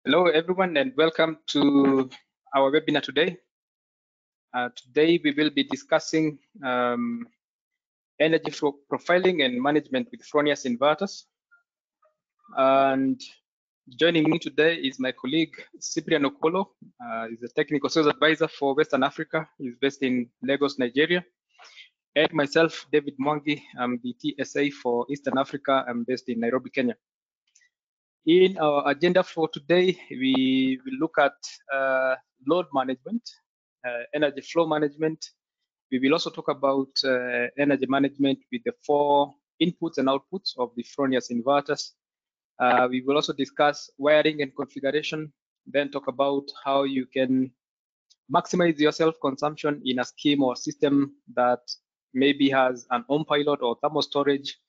Hello, everyone, and welcome to our webinar today. Today, we will be discussing energy profiling and management with Fronius inverters. And joining me today is my colleague, Cyprian Okolo. He's a technical sales advisor for Western Africa. He's based in Lagos, Nigeria. And myself, David Mwangi, I'm the TSA for Eastern Africa. I'm based in Nairobi, Kenya. In our agenda for today, we will look at load management, energy flow management. We will also talk about energy management with the 4 inputs and outputs of the Fronius inverters. We will also discuss wiring and configuration, then talk about how you can maximize your self-consumption in a scheme or system that maybe has an Ohmpilot or thermal storage,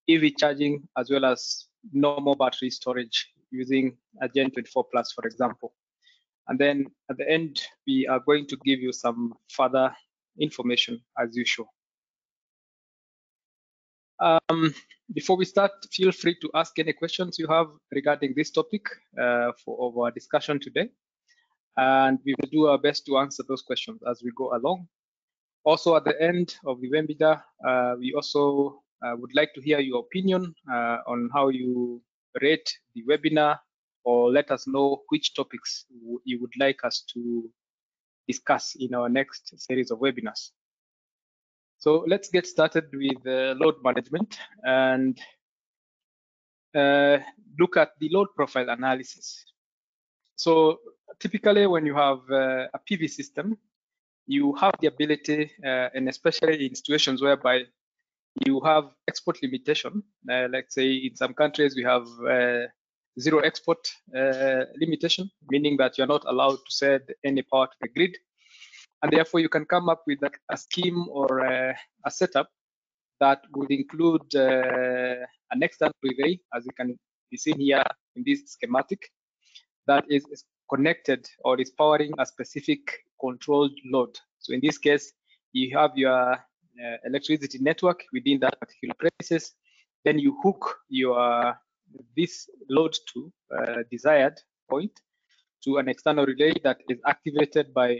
EV charging, as well as normal battery storage using a Gen 24 Plus, for example. And then at the end, we are going to give you some further information as usual. Before we start, feel free to ask any questions you have regarding this topic for our discussion today. And we will do our best to answer those questions as we go along. Also, at the end of the webinar, we also would like to hear your opinion on how you rate the webinar, or let us know which topics you would like us to discuss in our next series of webinars. So let's get started with load management and look at the load profile analysis. So typically when you have a PV system, you have the ability, and especially in situations whereby you have export limitation, let's say in some countries we have zero export limitation, meaning that you're not allowed to send any power to the grid. And therefore you can come up with a scheme or a setup that would include an external relay, as you can be seen here in this schematic, that is connected or is powering a specific controlled load. So in this case, you have your electricity network within that particular premises. Then you hook your this load to desired point to an external relay that is activated by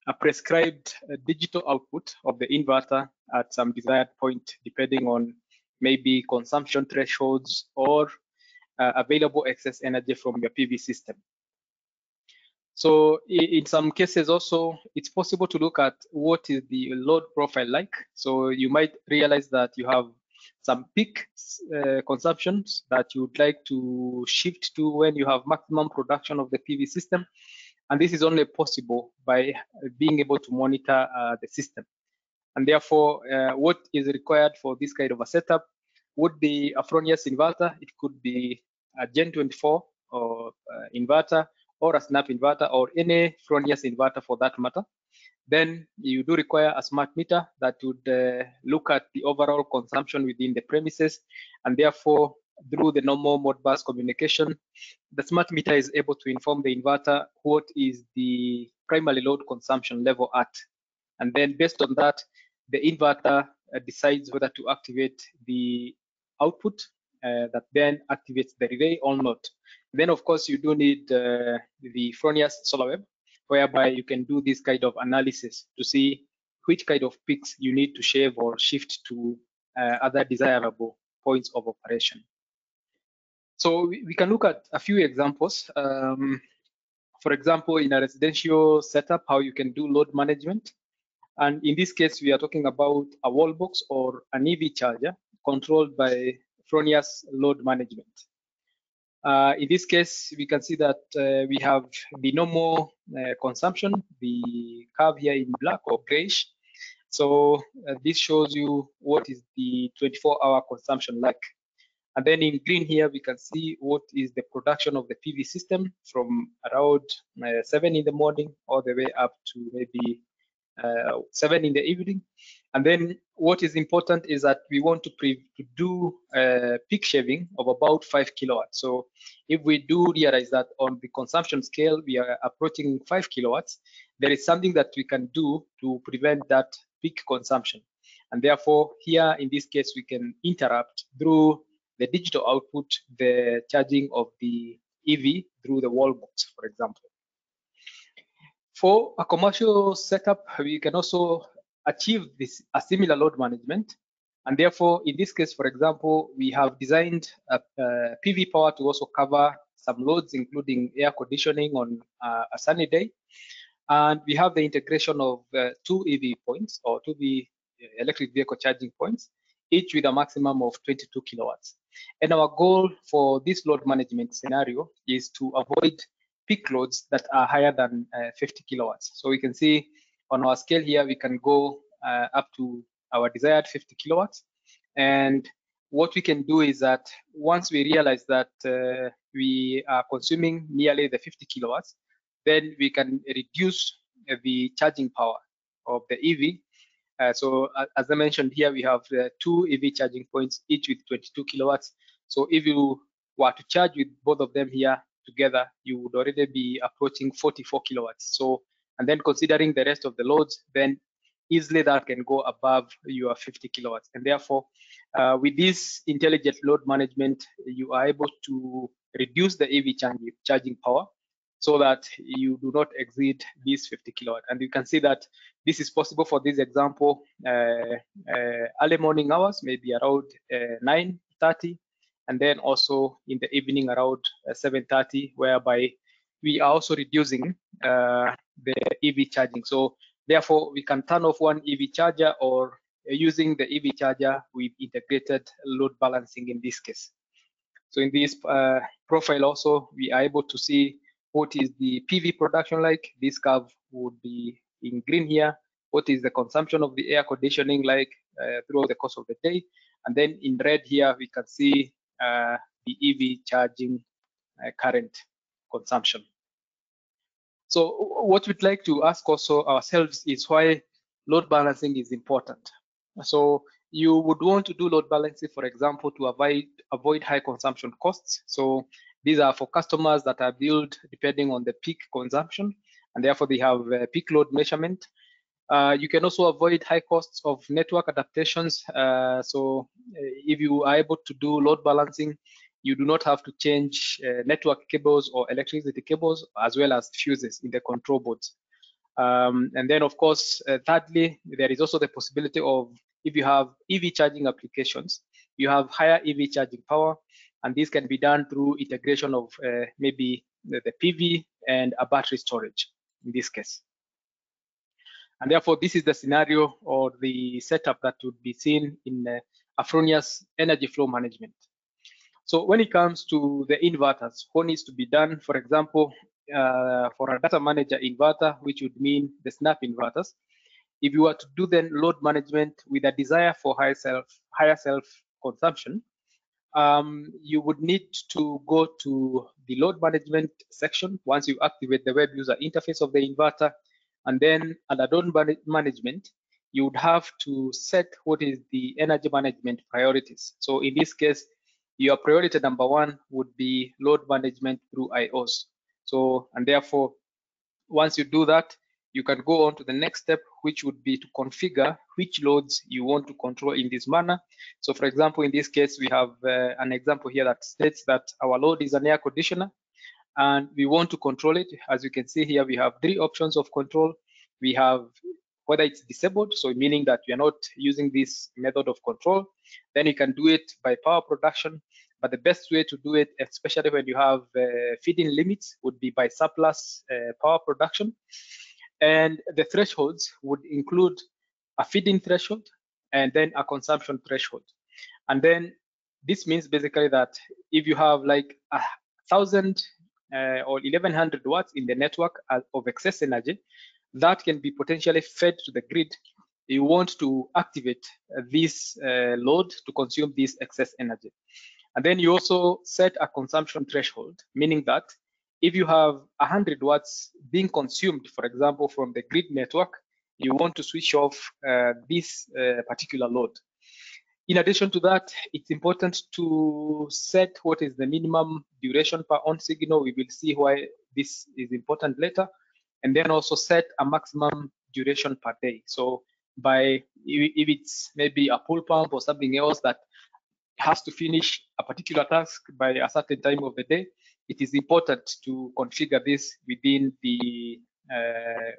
a prescribed digital output of the inverter at some desired point, depending on maybe consumption thresholds or available excess energy from your PV system. So in some cases also, it's possible to look at what is the load profile like. So you might realize that you have some peak consumptions that you would like to shift to when you have maximum production of the PV system. And this is only possible by being able to monitor the system. And therefore, what is required for this kind of a setup would be a Fronius inverter. It could be a Gen 24 or inverter, or a snap inverter, or any Fronius inverter for that matter. Then you do require a smart meter that would look at the overall consumption within the premises, and therefore through the normal Modbus communication, the smart meter is able to inform the inverter what is the primary load consumption level at. And then based on that, the inverter decides whether to activate the output that then activates the relay or not. Then, of course, you do need the Fronius Solar Web, whereby you can do this kind of analysis to see which kind of peaks you need to shave or shift to other desirable points of operation. So we can look at a few examples. For example, in a residential setup, how you can do load management. And in this case, we are talking about a wall box or an EV charger controlled by Fronius load management. In this case, we can see that we have the normal consumption, the curve here in black or grayish. So this shows you what is the 24-hour consumption like. And then in green here, we can see what is the production of the PV system from around 7 in the morning all the way up to maybe 7 in the evening. And then what is important is that we want to do peak shaving of about 5 kilowatts. So if we do realize that on the consumption scale, we are approaching 5 kilowatts, there is something that we can do to prevent that peak consumption. And therefore, here in this case, we can interrupt through the digital output, the charging of the EV through the wall box, for example. For a commercial setup, we can also achieve a similar load management. And therefore, in this case, for example, we have designed a PV power to also cover some loads, including air conditioning on a sunny day. And we have the integration of 2 EV points, or 2 electric vehicle charging points, each with a maximum of 22 kilowatts. And our goal for this load management scenario is to avoid peak loads that are higher than 50 kilowatts. So we can see on our scale here, we can go up to our desired 50 kilowatts. And what we can do is that once we realize that we are consuming nearly the 50 kilowatts, then we can reduce the charging power of the EV. So as I mentioned here, we have 2 EV charging points, each with 22 kilowatts. So if you were to charge with both of them here together, you would already be approaching 44 kilowatts. So, and then considering the rest of the loads, then easily that can go above your 50 kilowatts. And therefore, with this intelligent load management, you are able to reduce the EV charging power so that you do not exceed these 50 kilowatt. And you can see that this is possible for this example, early morning hours, maybe around 9:30, and then also in the evening around 7:30, whereby we are also reducing the EV charging. So therefore, we can turn off one EV charger or using the EV charger with integrated load balancing in this case. So in this profile also, we are able to see what is the PV production like. This curve would be in green here. What is the consumption of the air conditioning like throughout the course of the day? And then in red here, we can see the EV charging current consumption. So what we'd like to ask also ourselves is why load balancing is important. So you would want to do load balancing, for example, to avoid high consumption costs. So these are for customers that are billed depending on the peak consumption, and therefore they have peak load measurement. You can also avoid high costs of network adaptations. So if you are able to do load balancing, you do not have to change network cables or electricity cables, as well as fuses in the control boards. And then, of course, thirdly, there is also the possibility of, if you have EV charging applications, you have higher EV charging power, and this can be done through integration of maybe the PV and a battery storage in this case. And therefore, this is the scenario or the setup that would be seen in a Fronius energy flow management. So when it comes to the inverters, what needs to be done? For example, for a data manager inverter, which would mean the snap inverters, if you were to do then load management with a desire for higher self consumption, you would need to go to the load management section once you activate the web user interface of the inverter. And then under load management, you would have to set what is the energy management priorities. So in this case, your priority number one would be load management through IOs. So, and therefore, once you do that, you can go on to the next step, which would be to configure which loads you want to control in this manner. So for example, in this case, we have an example here that states that our load is an air conditioner, and we want to control it. As you can see here, we have 3 options of control. We have whether it's disabled, so meaning that you're not using this method of control. Then you can do it by power production, but the best way to do it, especially when you have feed-in limits, would be by surplus power production. And the thresholds would include a feed-in threshold and then a consumption threshold. And then this means basically that if you have like 1,000 or 1,100 watts in the network of excess energy, that can be potentially fed to the grid. You want to activate this load to consume this excess energy. And then you also set a consumption threshold, meaning that if you have 100 watts being consumed, for example, from the grid network, you want to switch off this particular load. In addition to that, it's important to set what is the minimum duration per on signal. We will see why this is important later. And then also set a maximum duration per day. So by, if it's maybe a pool pump or something else that has to finish a particular task by a certain time of the day, it is important to configure this within the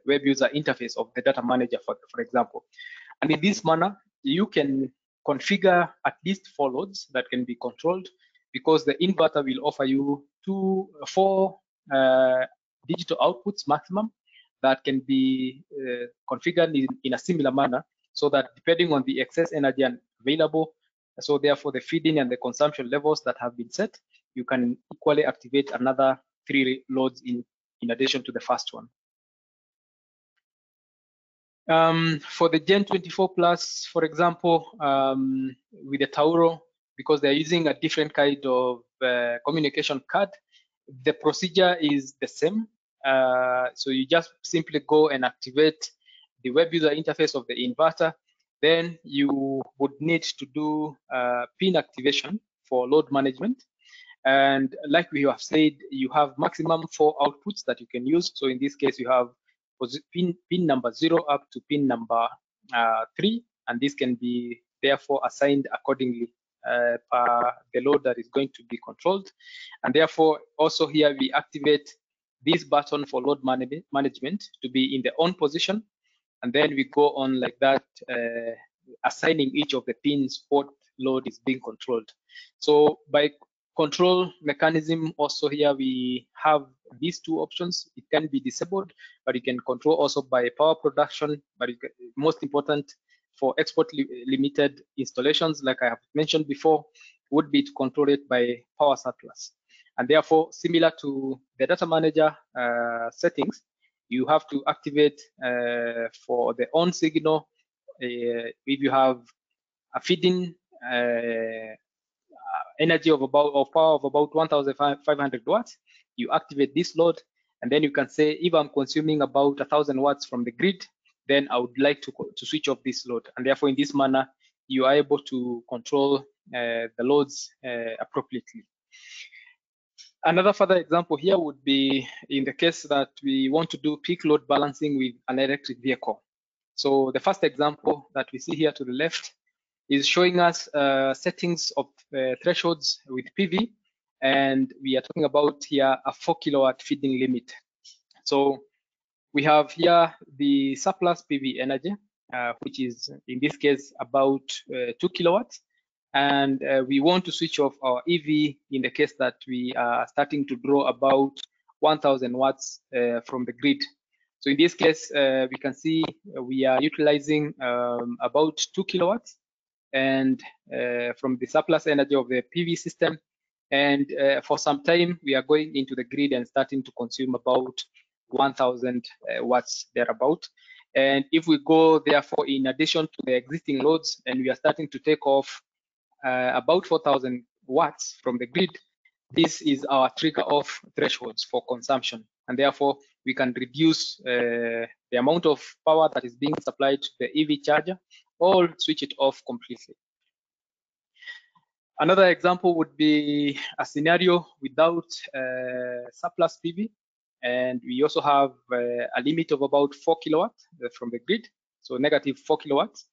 web user interface of the data manager, for example. And in this manner, you can configure at least 4 loads that can be controlled, because the inverter will offer you 4 digital outputs maximum that can be configured in a similar manner, so that depending on the excess energy available, so therefore the feeding and the consumption levels that have been set, you can equally activate another 3 loads in addition to the first one. For the Gen 24 Plus, for example, with the Tauro, because they're using a different kind of communication card, the procedure is the same. So you just simply go and activate the web user interface of the inverter. Then you would need to do pin activation for load management. And like we have said, you have maximum 4 outputs that you can use. So in this case, you have pin number 0 up to pin number 3, and this can be therefore assigned accordingly per the load that is going to be controlled. And therefore, also here we activate this button for load management to be in the on position, and then we go on like that, assigning each of the pins what load is being controlled. So by control mechanism, also here we have these 2 options. It can be disabled, but you can control also by power production. But most important for export limited installations, like I have mentioned before, would be to control it by power surplus. And therefore, similar to the data manager settings, you have to activate for the on signal. If you have a feeding energy of power of about 1,500 watts, you activate this load, and then you can say, if I'm consuming about 1,000 watts from the grid, then I would like to switch off this load. And therefore, in this manner, you are able to control the loads appropriately. Another further example here would be in the case that we want to do peak load balancing with an electric vehicle. So the first example that we see here to the left is showing us settings of thresholds with PV, and we are talking about here a 4 kilowatt feeding limit. So we have here the surplus PV energy, which is in this case about 2 kilowatts, and we want to switch off our EV in the case that we are starting to draw about 1,000 watts from the grid. So in this case, we can see we are utilizing about 2 kilowatts and from the surplus energy of the PV system. And for some time, we are going into the grid and starting to consume about 1,000 watts thereabout. And if we go, therefore, in addition to the existing loads, and we are starting to take off about 4,000 watts from the grid, this is our trigger off thresholds for consumption. And therefore, we can reduce the amount of power that is being supplied to the EV charger, or switch it off completely. Another example would be a scenario without surplus PV, and we also have a limit of about 4 kilowatts from the grid, so negative 4 kilowatts.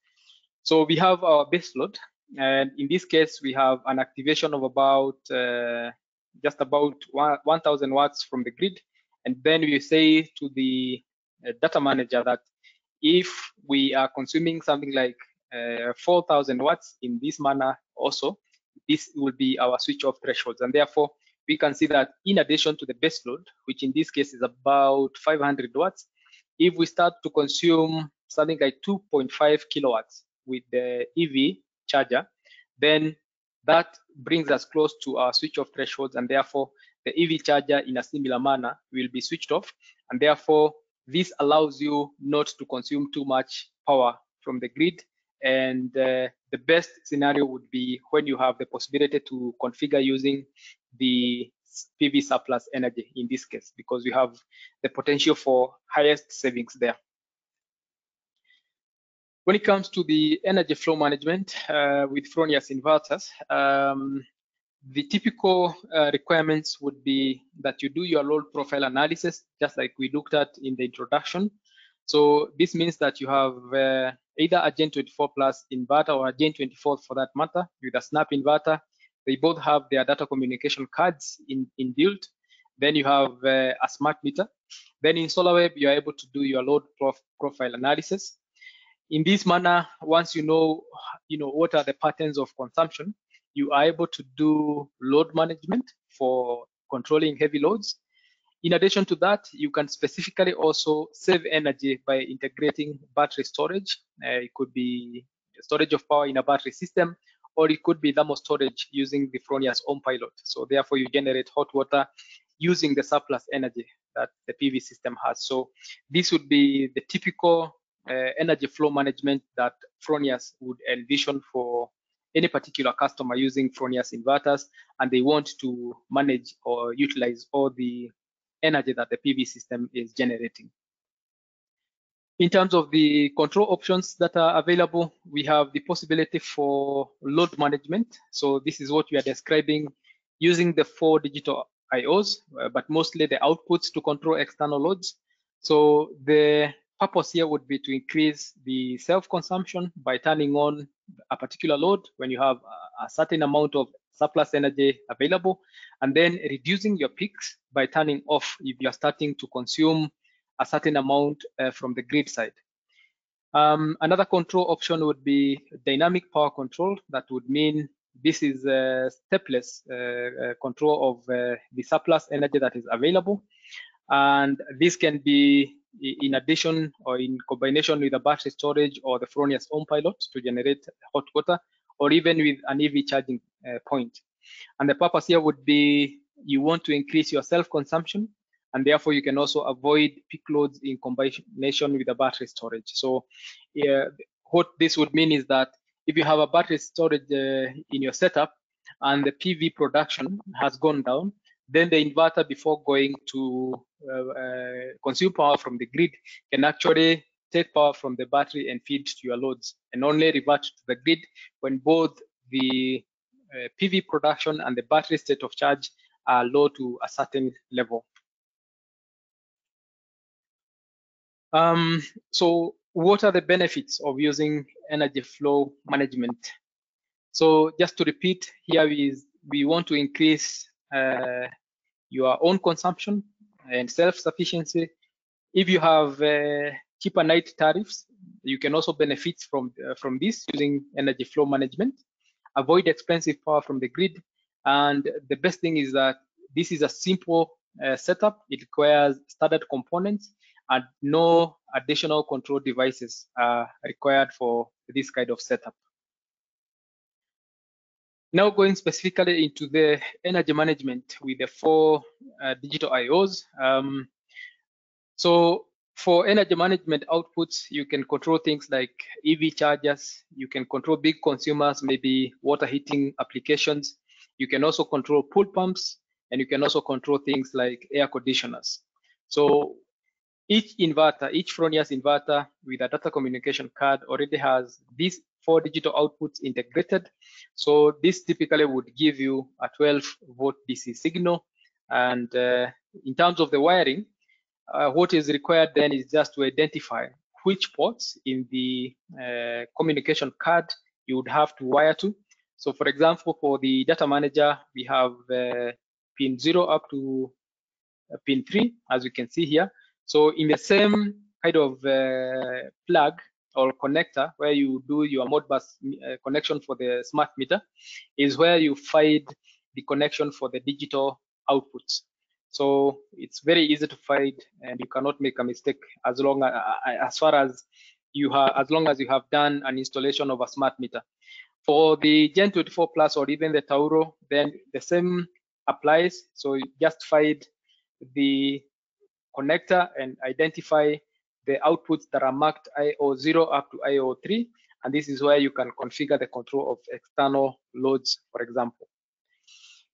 So we have our base load, and in this case, we have an activation of about just about 1,000 watts from the grid, and then we say to the data manager that if we are consuming something like 4,000 watts in this manner also, this will be our switch off thresholds. And therefore, we can see that in addition to the base load, which in this case is about 500 watts, if we start to consume something like 2.5 kilowatts with the EV charger, then that brings us close to our switch off thresholds, and therefore the EV charger in a similar manner will be switched off, and therefore this allows you not to consume too much power from the grid. And the best scenario would be when you have the possibility to configure using the PV surplus energy in this case, because you have the potential for highest savings there. When it comes to the energy flow management with Fronius inverters, the typical requirements would be that you do your load profile analysis, just like we looked at in the introduction. So this means that you have either a Gen 24 Plus inverter or a Gen 24 for that matter with a snap inverter. They both have their data communication cards inbuilt, Then you have a smart meter. Then in SolarWeb, you are able to do your load profile analysis. In this manner, once you know what are the patterns of consumption, you are able to do load management for controlling heavy loads. In addition to that, you can specifically also save energy by integrating battery storage. It could be storage of power in a battery system, or it could be thermal storage using the Fronius Ohmpilot. So therefore, you generate hot water using the surplus energy that the PV system has. So this would be the typical energy flow management that Fronius would envision for any particular customer using Fronius inverters, and they want to manage or utilize all the energy that the PV system is generating. In terms of the control options that are available, we have the possibility for load management. So this is what we are describing using the 4 digital IOs, but mostly the outputs to control external loads. So the purpose here would be to increase the self-consumption by turning on a particular load when you have a certain amount of surplus energy available, and then reducing your peaks by turning off if you are starting to consume a certain amount from the grid side. Another control option would be dynamic power control. That would mean this is stepless control of the surplus energy that is available. And this can be in addition or in combination with a battery storage or the Fronius Ohmpilot to generate hot water, or even with an EV charging point. And the purpose here would be you want to increase your self-consumption, and therefore you can also avoid peak loads in combination with the battery storage. So what this would mean is that if you have a battery storage in your setup and the PV production has gone down, then the inverter, before going to consume power from the grid, can actually take power from the battery and feed to your loads, and only revert to the grid when both the PV production and the battery state of charge are low to a certain level. So what are the benefits of using energy flow management? So just to repeat, here is we want to increase your own consumption and self-sufficiency. If you have cheaper night tariffs, you can also benefit from this using energy flow management. Avoid expensive power from the grid, and the best thing is that this is a simple setup. It requires standard components, and no additional control devices are required for this kind of setup. Now going specifically into the energy management with the 4 digital IOs. So for energy management outputs, you can control things like EV chargers, you can control big consumers, maybe water heating applications. You can also control pool pumps, and you can also control things like air conditioners. So each inverter, each Fronius inverter with a data communication card already has these 4 digital outputs integrated. So this typically would give you a 12-volt DC signal. And in terms of the wiring, what is required then is just to identify which ports in the communication card you would have to wire to. So for example, for the data manager, we have pin 0 up to pin 3, as you can see here. So in the same kind of plug or connector where you do your Modbus connection for the smart meter is where you find the connection for the digital outputs. So it's very easy to find, and you cannot make a mistake as long as you have done an installation of a smart meter. For the Gen 24 Plus or even the Tauro, then the same applies. So you just find the connector and identify the outputs that are marked IO0 up to IO3, and this is where you can configure the control of external loads, for example.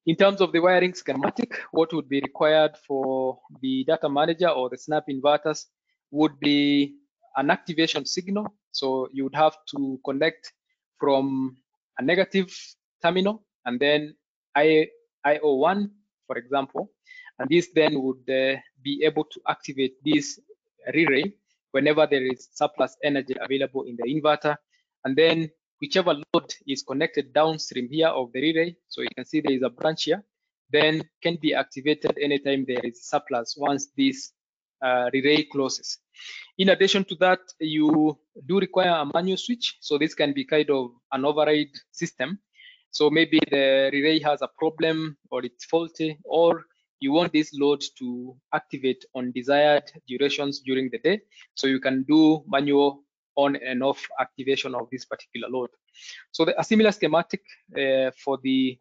In terms of the wiring schematic, what would be required for the data manager or the snap inverters would be an activation signal. So you would have to connect from a negative terminal and then IO1, for example, and this then would be able to activate this relay whenever there is surplus energy available in the inverter. And then whichever load is connected downstream here of the relay, so you can see there is a branch here, then can be activated anytime there is surplus once this relay closes. In addition to that, you do require a manual switch. So this can be kind of an override system. So maybe the relay has a problem or it's faulty, or you want this load to activate on desired durations during the day. So you can do manual on and off activation of this particular load. So a similar schematic for the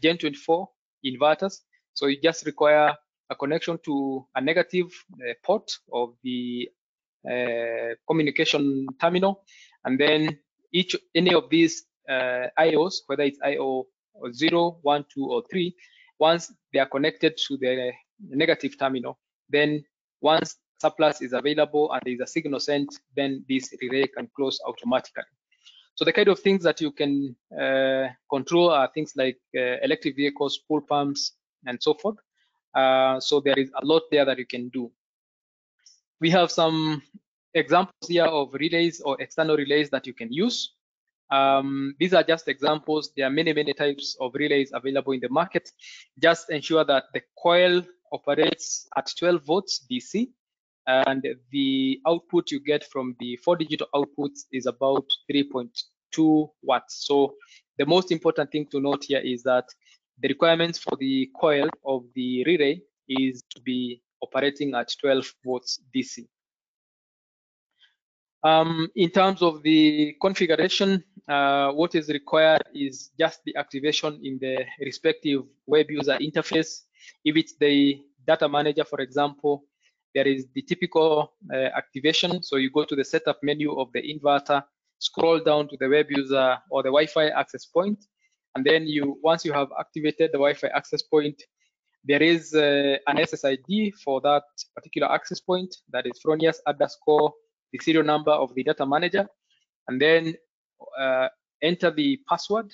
Gen 24 inverters. So you just require a connection to a negative port of the communication terminal, and then any of these IOs, whether it's IO 0, 1, 2, or 3, once they are connected to the negative terminal, then once surplus is available and there is a signal sent, then this relay can close automatically. So the kind of things that you can control are things like electric vehicles, pool pumps, and so forth. So there is a lot there that you can do. We have some examples here of relays or external relays that you can use. These are just examples. There are many, many types of relays available in the market. Just ensure that the coil operates at 12 volts DC, and the output you get from the 4 digital outputs is about 3.2 watts. So the most important thing to note here is that the requirements for the coil of the relay is to be operating at 12 volts DC. In terms of the configuration, what is required is just the activation in the respective web user interface. If it's the data manager, for example, there is the typical activation. So you go to the setup menu of the inverter, scroll down to the web user or the Wi-Fi access point, and then once you have activated the Wi-Fi access point, there is an SSID for that particular access point, that is Fronius _ the serial number of the data manager, and then enter the password.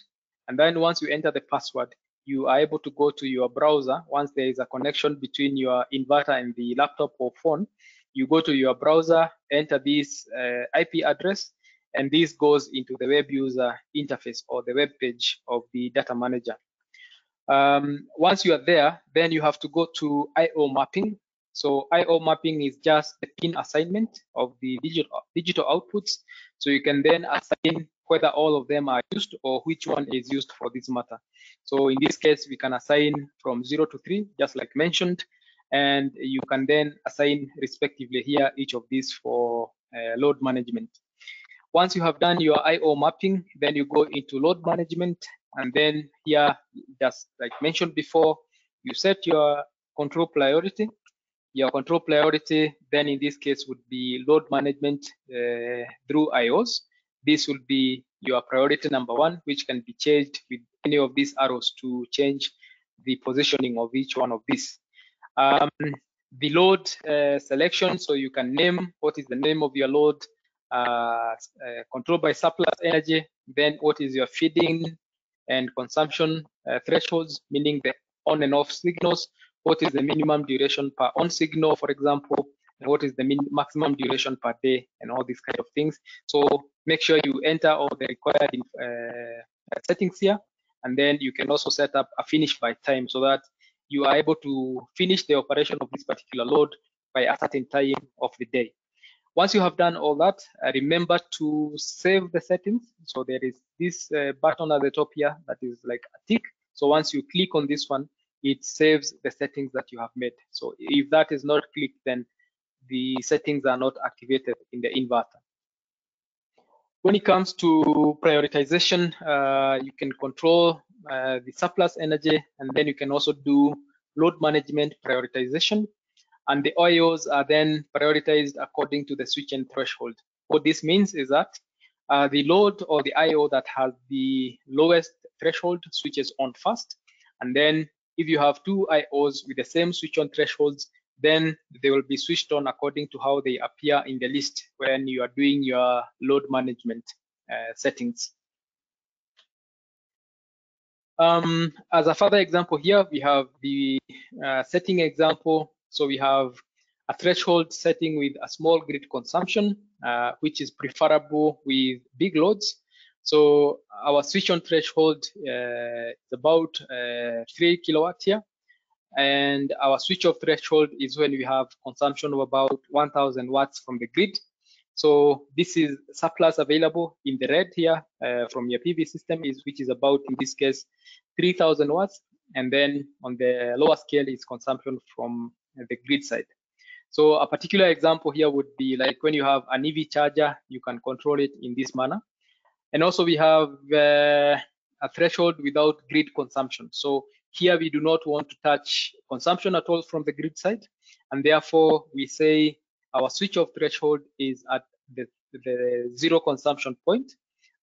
And then once you enter the password, you are able to go to your browser. Once there is a connection between your inverter and the laptop or phone, you go to your browser, enter this IP address, and this goes into the web user interface or the web page of the data manager. Once you are there, then you have to go to IO mapping. So IO mapping is just the pin assignment of the digital outputs. So you can then assign whether all of them are used or which one is used for this matter. So in this case, we can assign from 0 to 3, just like mentioned, and you can then assign respectively here each of these for load management. Once you have done your IO mapping, then you go into load management, and then here, just like mentioned before, you set your control priority. Your control priority then in this case would be load management through IOs. This will be your priority number 1, which can be changed with any of these arrows to change the positioning of each one of these. The load selection, so you can name what is the name of your load, controlled by surplus energy, then what is your feeding and consumption thresholds, meaning the on and off signals, what is the minimum duration per on signal, for example, and what is the maximum duration per day, and all these kind of things. So make sure you enter all the required settings here, and then you can also set up a finish by time so that you are able to finish the operation of this particular load by a certain time of the day. Once you have done all that, remember to save the settings. So there is this button at the top here that is like a tick. So once you click on this one, it saves the settings that you have made. So if that is not clicked, then the settings are not activated in the inverter. When it comes to prioritization, you can control the surplus energy, and then you can also do load management prioritization. And the IOs are then prioritized according to the switching threshold. What this means is that the load or the IO that has the lowest threshold switches on first. And then if you have 2 IOs with the same switch on thresholds, then they will be switched on according to how they appear in the list when you are doing your load management settings. As a further example here, we have the setting example. So we have a threshold setting with a small grid consumption, which is preferable with big loads. So our switch on threshold is about 3 kilowatt here. and our switch off threshold is when we have consumption of about 1000 watts from the grid. So this is surplus available in the red here from your PV system, which is about, in this case, 3000 watts. And then on the lower scale is consumption from the grid side. So a particular example here would be like when you have an EV charger, you can control it in this manner. And also we have a threshold without grid consumption. So here we do not want to touch consumption at all from the grid side. And therefore we say our switch off threshold is at the zero consumption point.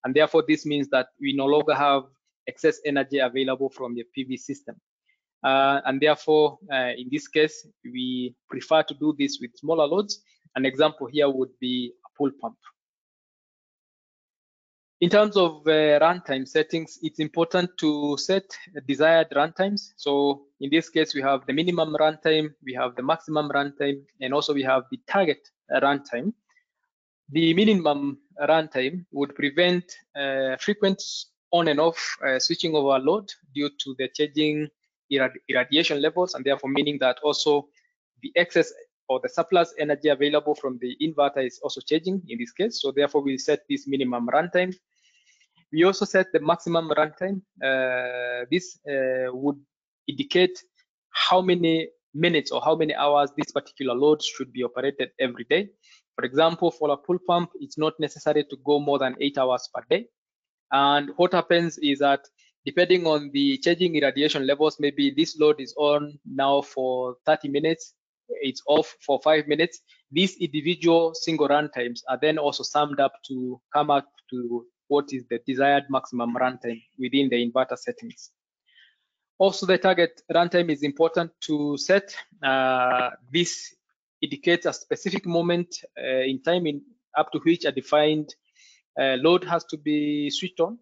And therefore this means that we no longer have excess energy available from the PV system. And therefore, in this case, we prefer to do this with smaller loads. An example here would be a pool pump. In terms of runtime settings, it's important to set desired runtimes. So in this case, we have the minimum runtime, we have the maximum runtime, and also we have the target runtime. The minimum runtime would prevent frequent on and off switching over load due to the changing irradiation levels, and therefore meaning that also the excess or the surplus energy available from the inverter is also changing in this case. So therefore we set this minimum runtime. We also set the maximum runtime. This would indicate how many minutes or how many hours this particular load should be operated every day. For example, for a pool pump, it's not necessary to go more than 8 hours per day. And what happens is that depending on the changing irradiation levels, maybe this load is on now for 30 minutes, it's off for 5 minutes. These individual single runtimes are then also summed up to come up to what is the desired maximum runtime within the inverter settings. Also, the target runtime is important to set. This indicates a specific moment in time up to which a defined load has to be switched on.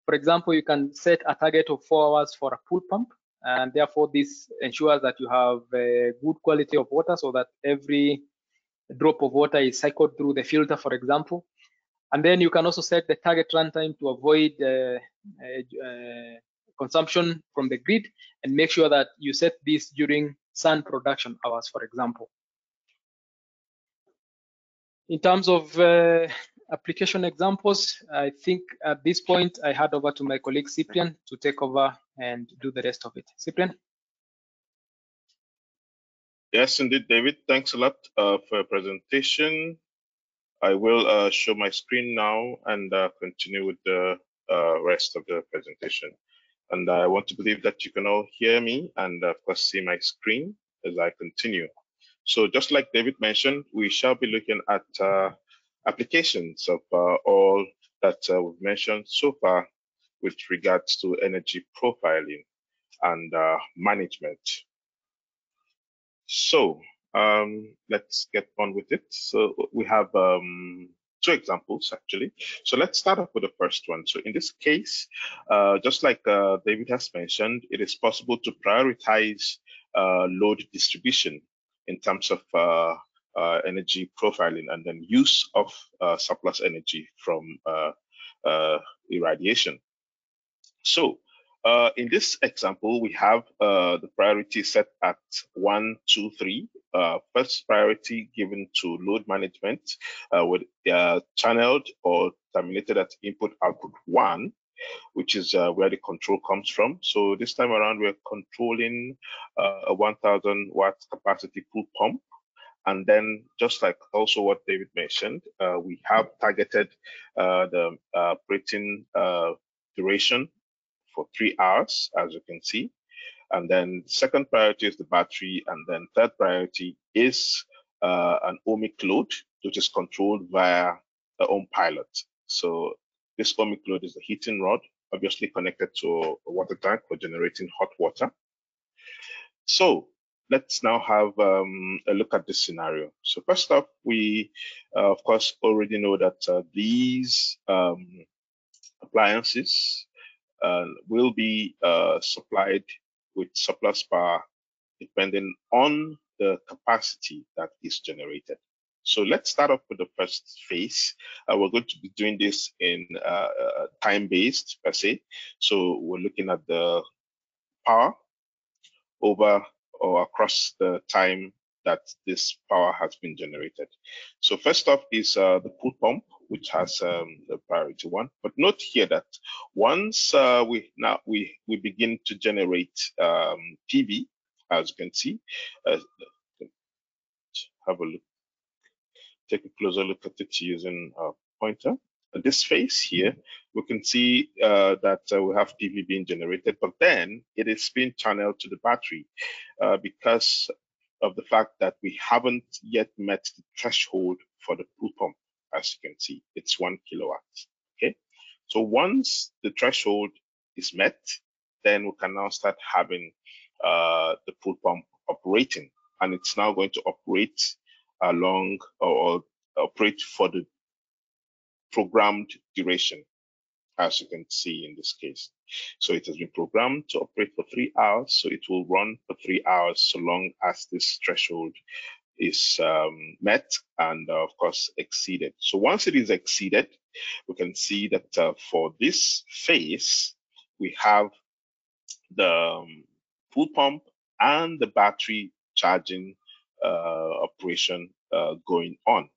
For example, you can set a target of 4 hours for a pool pump, and therefore this ensures that you have a good quality of water so that every drop of water is cycled through the filter, for example. And then you can also set the target runtime to avoid consumption from the grid, and make sure that you set this during sun production hours, for example. In terms of application examples, I think at this point I hand over to my colleague Cyprian to take over and do the rest of it. Cyprian? Yes, indeed, David. Thanks a lot for your presentation. I will show my screen now and continue with the rest of the presentation. And I want to believe that you can all hear me and, of course, see my screen as I continue. So just like David mentioned, we shall be looking at applications of all that we've mentioned so far with regards to energy profiling and management. So let's get on with it. So we have 2 examples actually. So let's start off with the first one. So in this case, just like David has mentioned, it is possible to prioritize load distribution in terms of energy profiling and then use of surplus energy from irradiation. So in this example, we have the priority set at 1, 2, 3. First priority given to load management with channeled or terminated at input output 1, which is where the control comes from. So this time around, we're controlling a 1000 watt capacity pool pump. And then just like also what David mentioned, we have targeted the operating duration for 3 hours, as you can see. And then second priority is the battery. And then third priority is an ohmic load, which is controlled via the Ohmpilot. So this ohmic load is the heating rod, obviously connected to a water tank for generating hot water. So let's now have a look at this scenario. So first off, we, of course, already know that these appliances will be supplied with surplus power depending on the capacity that is generated. So let's start off with the first phase. We're going to be doing this in time-based per se. So we're looking at the power over or across the time that this power has been generated. So first off is the pool pump, which has the priority one. But note here that once we begin to generate PV, as you can see, have a look, take a closer look at it using a pointer. This phase here, we can see that we have PV being generated, but then it is being channeled to the battery because of the fact that we haven't yet met the threshold for the pool pump. As you can see, it's 1 kilowatt. Okay, so once the threshold is met, then we can now start having the pool pump operating, and it's now going to operate along or operate for the programmed duration, as you can see in this case. So it has been programmed to operate for 3 hours, so it will run for 3 hours so long as this threshold is met and of course exceeded. So once it is exceeded, we can see that for this phase, we have the pool pump and the battery charging operation going on.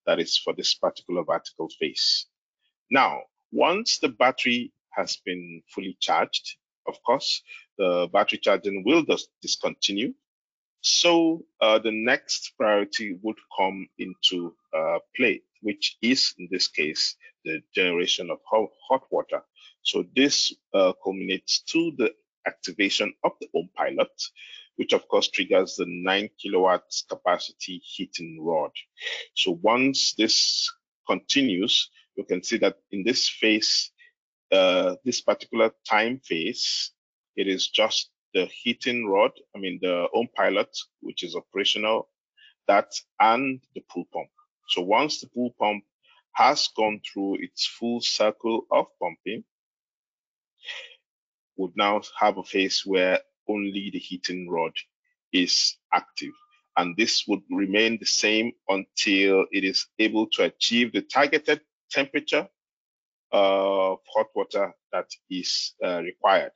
That is for this particular vertical phase. Now, once the battery has been fully charged, of course, the battery charging will discontinue. So the next priority would come into play, which is in this case, the generation of hot water. So this culminates to the activation of the Ohmpilot, which of course triggers the 9 kilowatts capacity heating rod. So once this continues, you can see that in this phase, this particular time phase, it is just the heating rod, the Ohmpilot, which is operational, that and the pool pump. So once the pool pump has gone through its full cycle of pumping, would now have a phase where only the heating rod is active. And this would remain the same until it is able to achieve the targeted temperature of hot water that is required.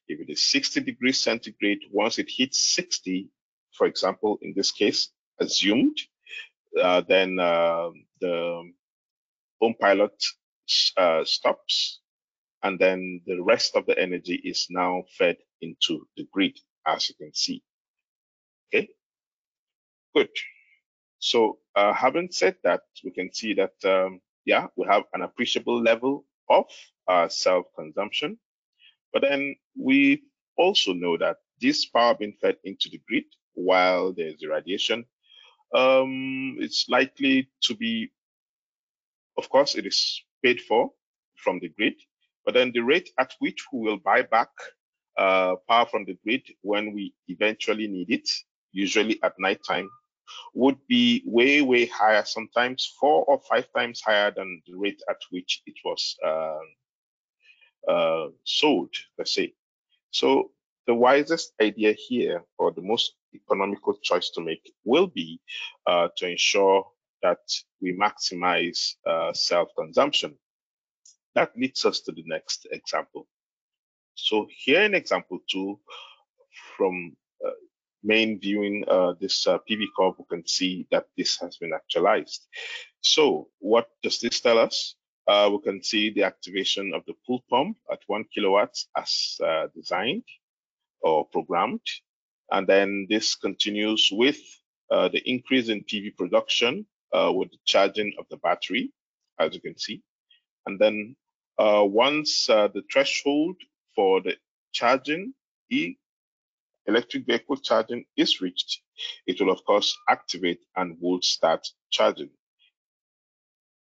If it is 60 degrees centigrade, once it hits 60, for example, in this case, assumed, then the Ohmpilot stops, and then the rest of the energy is now fed into the grid, as you can see. Okay, good. So having said that, we can see that, we have an appreciable level of self-consumption, but then we also know that this power being fed into the grid while there's irradiation, it's likely to be, of course, it is paid for from the grid, but then the rate at which we will buy back power from the grid when we eventually need it, usually at nighttime, would be way, way higher, sometimes 4 or 5 times higher than the rate at which it was sold, per se. So the wisest idea here, or the most economical choice to make, will be to ensure that we maximize self-consumption. That leads us to the next example. So here in example 2, from main viewing this PV curve, we can see that this has been actualized. So what does this tell us? We can see the activation of the pool pump at 1 kilowatts as designed or programmed. And then this continues with the increase in PV production with the charging of the battery, as you can see. And then once the threshold for the charging, electric vehicle charging is reached, it will of course activate and will start charging.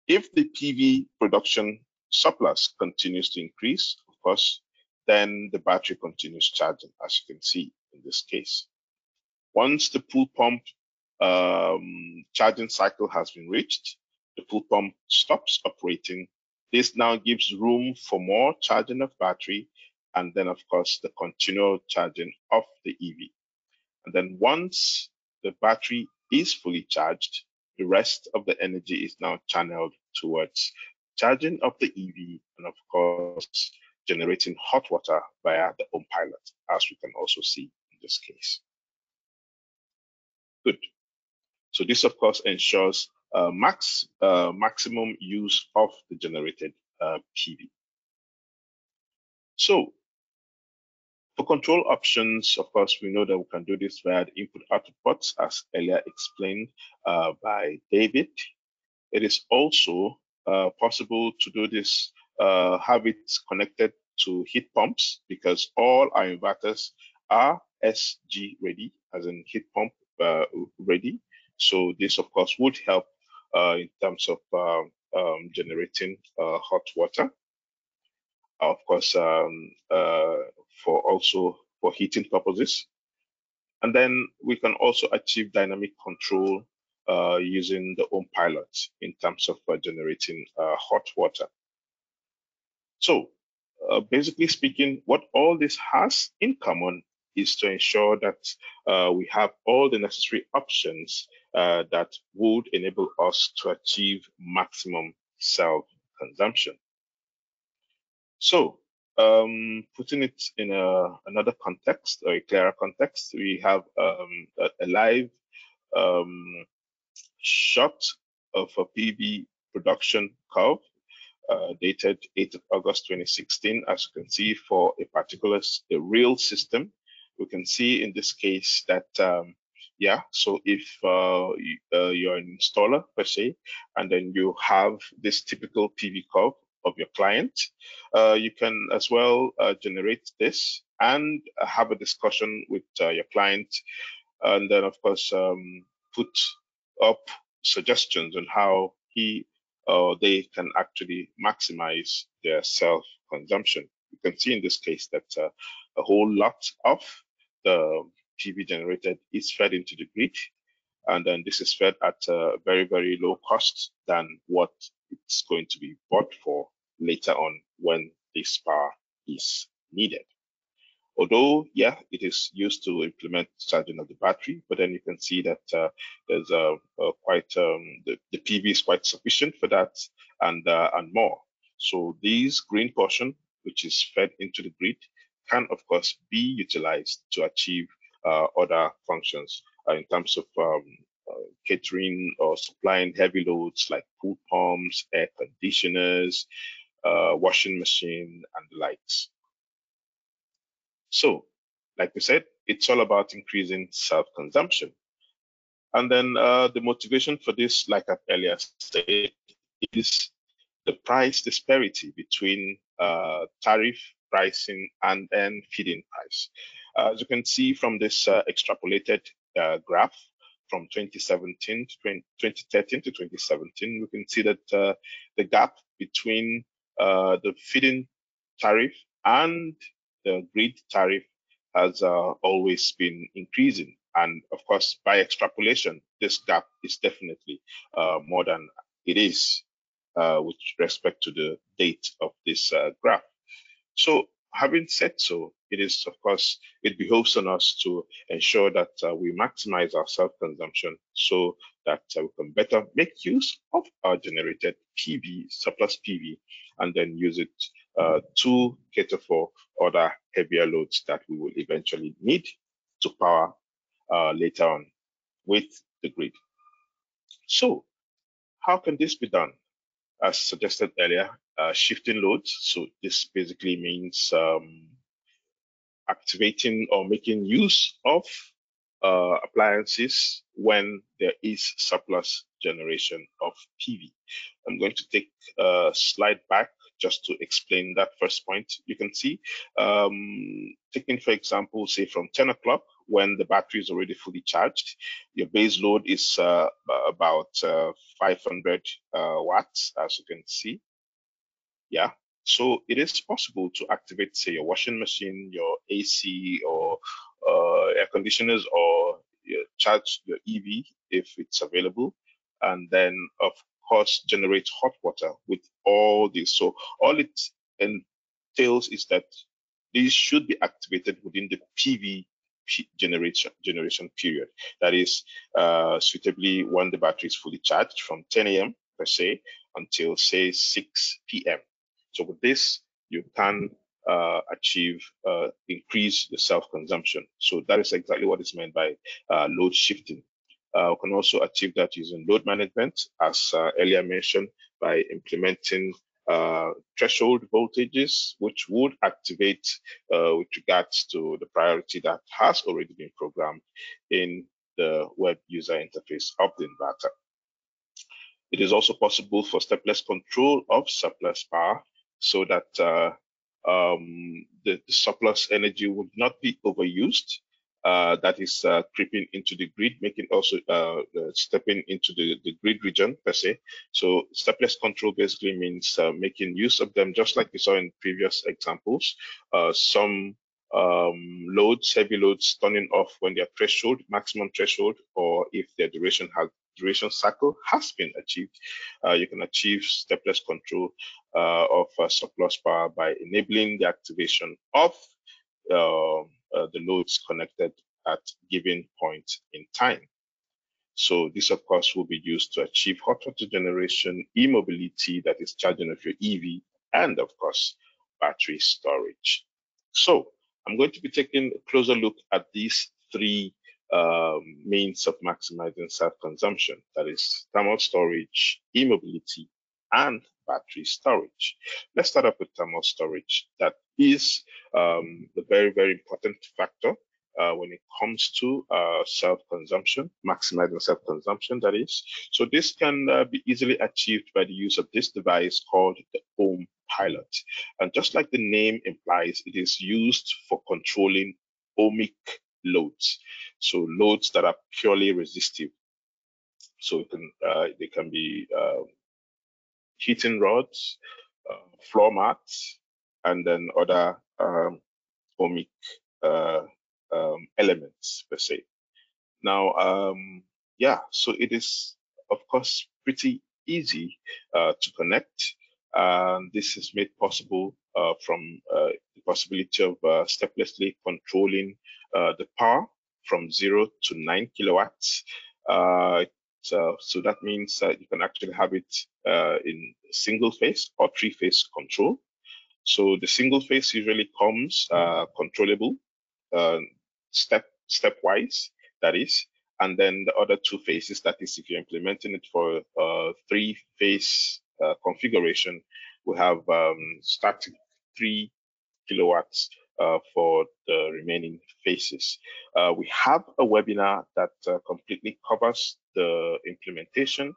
If the PV production surplus continues to increase, of course, then the battery continues charging, as you can see in this case. Once the pool pump charging cycle has been reached, the pool pump stops operating. This now gives room for more charging of battery, and then of course the continual charging of the EV. And then once the battery is fully charged, the rest of the energy is now channeled towards charging of the EV and of course generating hot water via the Ohmpilot, as we can also see in this case. Good. So this, of course, ensures maximum use of the generated PV. So for control options, of course, we know that we can do this via the input-output ports, as earlier explained by David. It is also possible to do this, have it connected to heat pumps, because all our inverters are SG ready, as in heat pump ready. So this, of course, would help in terms of generating hot water. Of course, for heating purposes. And then we can also achieve dynamic control using the Ohmpilot in terms of generating hot water. So basically speaking, what all this has in common is to ensure that we have all the necessary options that would enable us to achieve maximum self-consumption. So putting it in another context, or a clearer context, we have a live shot of a PV production curve dated 8th of August 2016. As you can see, for a real system, we can see in this case that so if you're an installer per se, and then you have this typical PV curve of your client, you can as well generate this and have a discussion with your client, and then of course put up suggestions on how he or they can actually maximize their self-consumption. You can see in this case that a whole lot of the PV generated is fed into the grid, and then this is fed at a very, very low cost than what it's going to be bought for later on when this power is needed. Although, yeah, it is used to implement charging of the battery, but then you can see that there's quite the PV is quite sufficient for that and more. So this green portion, which is fed into the grid, can of course be utilized to achieve other functions in terms of catering or supplying heavy loads like pool pumps, air conditioners, washing machine, and the likes. So, like we said, it's all about increasing self-consumption. And then the motivation for this, like I've earlier said, is the price disparity between tariff pricing and then feed-in price. As you can see from this extrapolated graph from 2013 to 2017, we can see that the gap between the feed-in tariff and the grid tariff has always been increasing. And of course, by extrapolation, this gap is definitely more than it is with respect to the date of this graph. So having said so, it is, of course, it behoves on us to ensure that we maximize our self-consumption so that we can better make use of our generated PV, surplus PV, and then use it to cater for other heavier loads that we will eventually need to power later on with the grid. So how can this be done? As suggested earlier, shifting loads. So this basically means activating or making use of appliances when there is surplus generation of PV. I'm going to take a slide back just to explain that first point. You can see, taking for example, say from 10 o'clock, when the battery is already fully charged, your base load is about 500 watts, as you can see. Yeah, so it is possible to activate, say, your washing machine, your AC, or air conditioners, or charge your EV if it's available, and then of course generate hot water with all this. So all it entails is that these should be activated within the PV generation period. That is suitably when the battery is fully charged from 10 a.m. per se until say 6 p.m. So with this, you can increase the self-consumption. So that is exactly what is meant by load shifting. We can also achieve that using load management, as earlier mentioned, by implementing threshold voltages, which would activate with regards to the priority that has already been programmed in the web user interface of the inverter. It is also possible for stepless control of surplus power, so that the surplus energy would not be overused. That is creeping into the grid, making also stepping into the grid region per se. So stepless control basically means making use of them, just like we saw in previous examples. Some loads, heavy loads, turning off when their threshold, maximum threshold, or if their duration cycle has been achieved. You can achieve stepless control of surplus power by enabling the activation of the loads connected at given point in time. So this, of course, will be used to achieve hot water generation, e-mobility, that is charging of your EV, and of course, battery storage. So I'm going to be taking a closer look at these three means of maximizing self-consumption, that is thermal storage, e-mobility, and battery storage. Let's start off with thermal storage. That is the very, very important factor when it comes to self-consumption, maximizing self-consumption, that is. So this can be easily achieved by the use of this device called the Ohmpilot. And just like the name implies, it is used for controlling ohmic loads. So loads that are purely resistive. So they can be heating rods, floor mats, and then other ohmic elements per se. Now, yeah, so it is, of course, pretty easy to connect. This is made possible from the possibility of steplessly controlling the power from 0 to 9 kilowatts. So that means that you can actually have it in single phase or three-phase control. So the single phase usually comes controllable stepwise, that is, and then the other two phases, that is, if you're implementing it for three-phase configuration, we have static 3 kilowatts for the remaining phases. We have a webinar that completely covers the implementation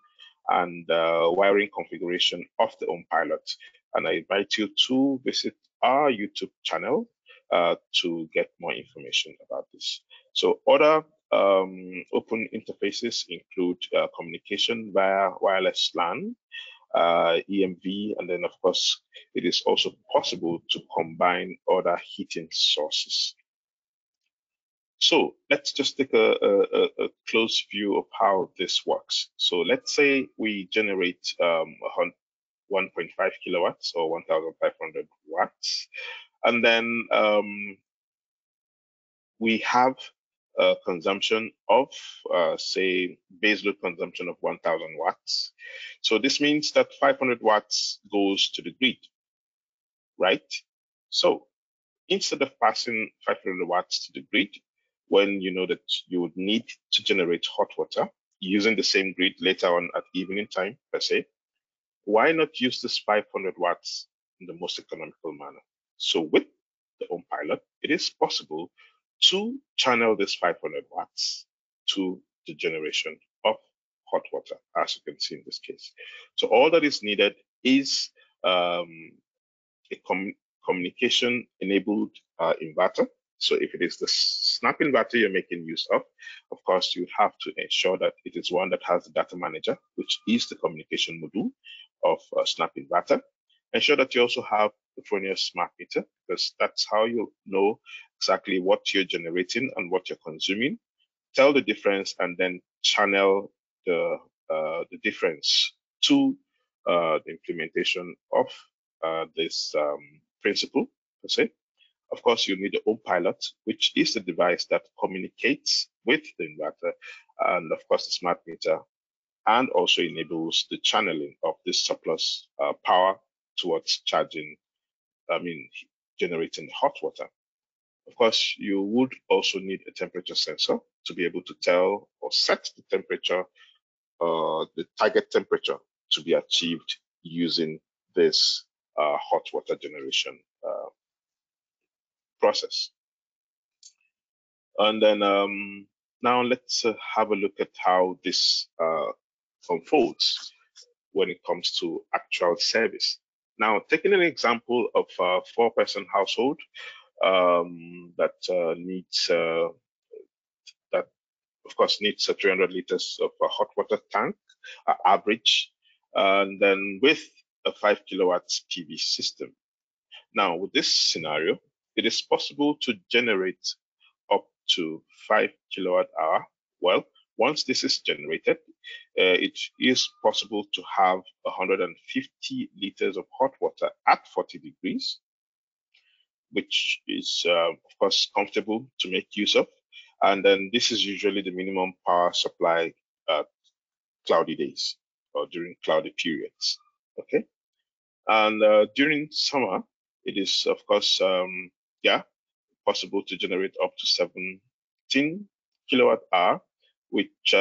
and wiring configuration of the Ohmpilot, and I invite you to visit our YouTube channel to get more information about this. So other open interfaces include communication via wireless LAN, EMV, and then of course it is also possible to combine other heating sources. So let's just take a close view of how this works. So let's say we generate 1.5 kilowatts or 1,500 watts, and then we have a consumption of, say, baseload consumption of 1,000 watts. So this means that 500 watts goes to the grid, right? So instead of passing 500 watts to the grid, when you know that you would need to generate hot water using the same grid later on at evening time, per se, why not use this 500 watts in the most economical manner? So with the Ohmpilot, it is possible to channel this 500 watts to the generation of hot water, as you can see in this case. So all that is needed is a communication-enabled inverter. So if it is the snap inverter you're making use of course, you have to ensure that it is one that has the data manager, which is the communication module of snap inverter. Ensure that you also have the Fronius smart meter, because that's how you know exactly what you're generating and what you're consuming. Tell the difference and then channel the difference to the implementation of this principle per se. Of course, you need the Ohmpilot, which is the device that communicates with the inverter, and of course the smart meter, and also enables the channeling of this surplus power towards generating hot water. Of course, you would also need a temperature sensor to be able to tell or set the temperature, the target temperature to be achieved using this hot water generation process. And then now let's have a look at how this unfolds when it comes to actual service. Now, taking an example of a 4-person household that needs, of course, needs 300 liters of a hot water tank average, and then with a 5 kilowatts PV system. Now, with this scenario, it is possible to generate up to 5 kilowatt hour. Well, once this is generated, it is possible to have 150 liters of hot water at 40 degrees, which is, of course, comfortable to make use of. And then this is usually the minimum power supply cloudy days or during cloudy periods. Okay. And during summer, it is, of course, possible to generate up to 17 kilowatt hour, which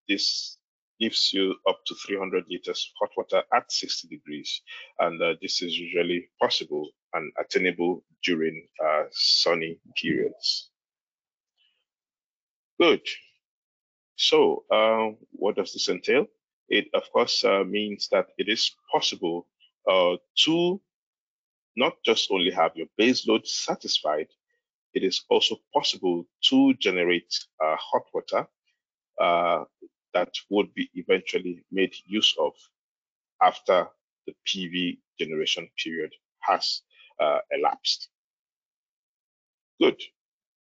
this gives you up to 300 liters of hot water at 60 degrees. And this is usually possible and attainable during sunny periods. Good. So what does this entail? It, of course, means that it is possible to not just only have your base load satisfied, it is also possible to generate hot water that would be eventually made use of after the PV generation period has elapsed. Good.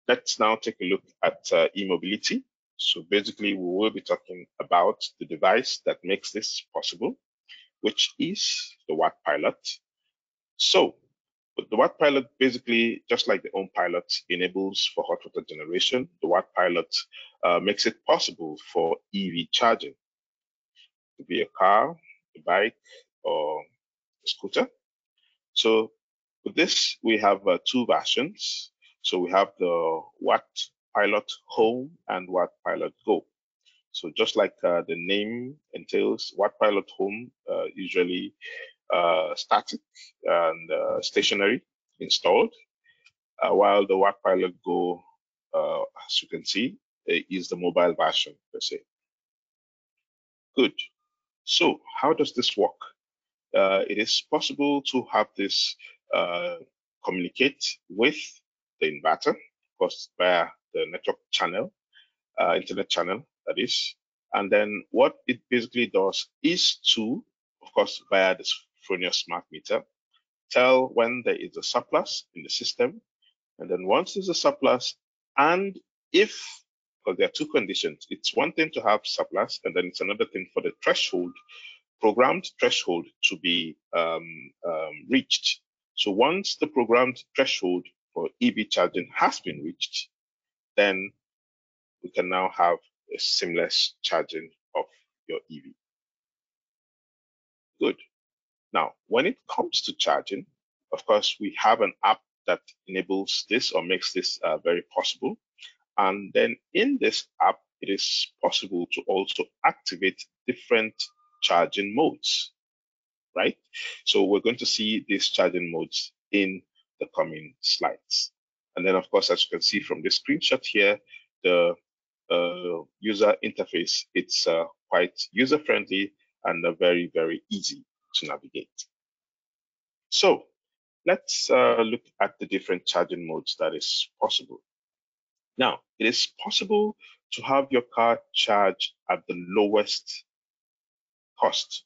Let's now take a look at e-mobility. So basically, we will be talking about the device that makes this possible, which is the Ohmpilot. So the Ohmpilot, basically, just like the Ohmpilot enables for hot water generation, the Ohmpilot makes it possible for EV charging. It could be a car, a bike, or a scooter. So with this, we have 2 versions. So we have the Ohmpilot Home and Ohmpilot Go. So just like the name entails, Ohmpilot Home usually static and stationary installed, while the Ohmpilot Go, as you can see, is the mobile version per se. Good. So how does this work? It is possible to have this communicate with the inverter, of course, via the network channel, internet channel, that is. And then what it basically does is to, of course, via this Fronius smart meter, tell when there is a surplus in the system. And then once there's a surplus, and if, because there are 2 conditions, it's one thing to have surplus, and then it's another thing for the threshold, programmed threshold to be reached. So once the programmed threshold for EV charging has been reached, then we can now have a seamless charging of your EV. Good. Now, when it comes to charging, of course, we have an app that enables this or makes this very possible. And then in this app, it is possible to also activate different charging modes, right? So we're going to see these charging modes in the coming slides. And then, of course, as you can see from this screenshot here, the user interface, it's quite user-friendly and very, very easy to navigate. So let's look at the different charging modes that is possible. Now, it is possible to have your car charged at the lowest cost,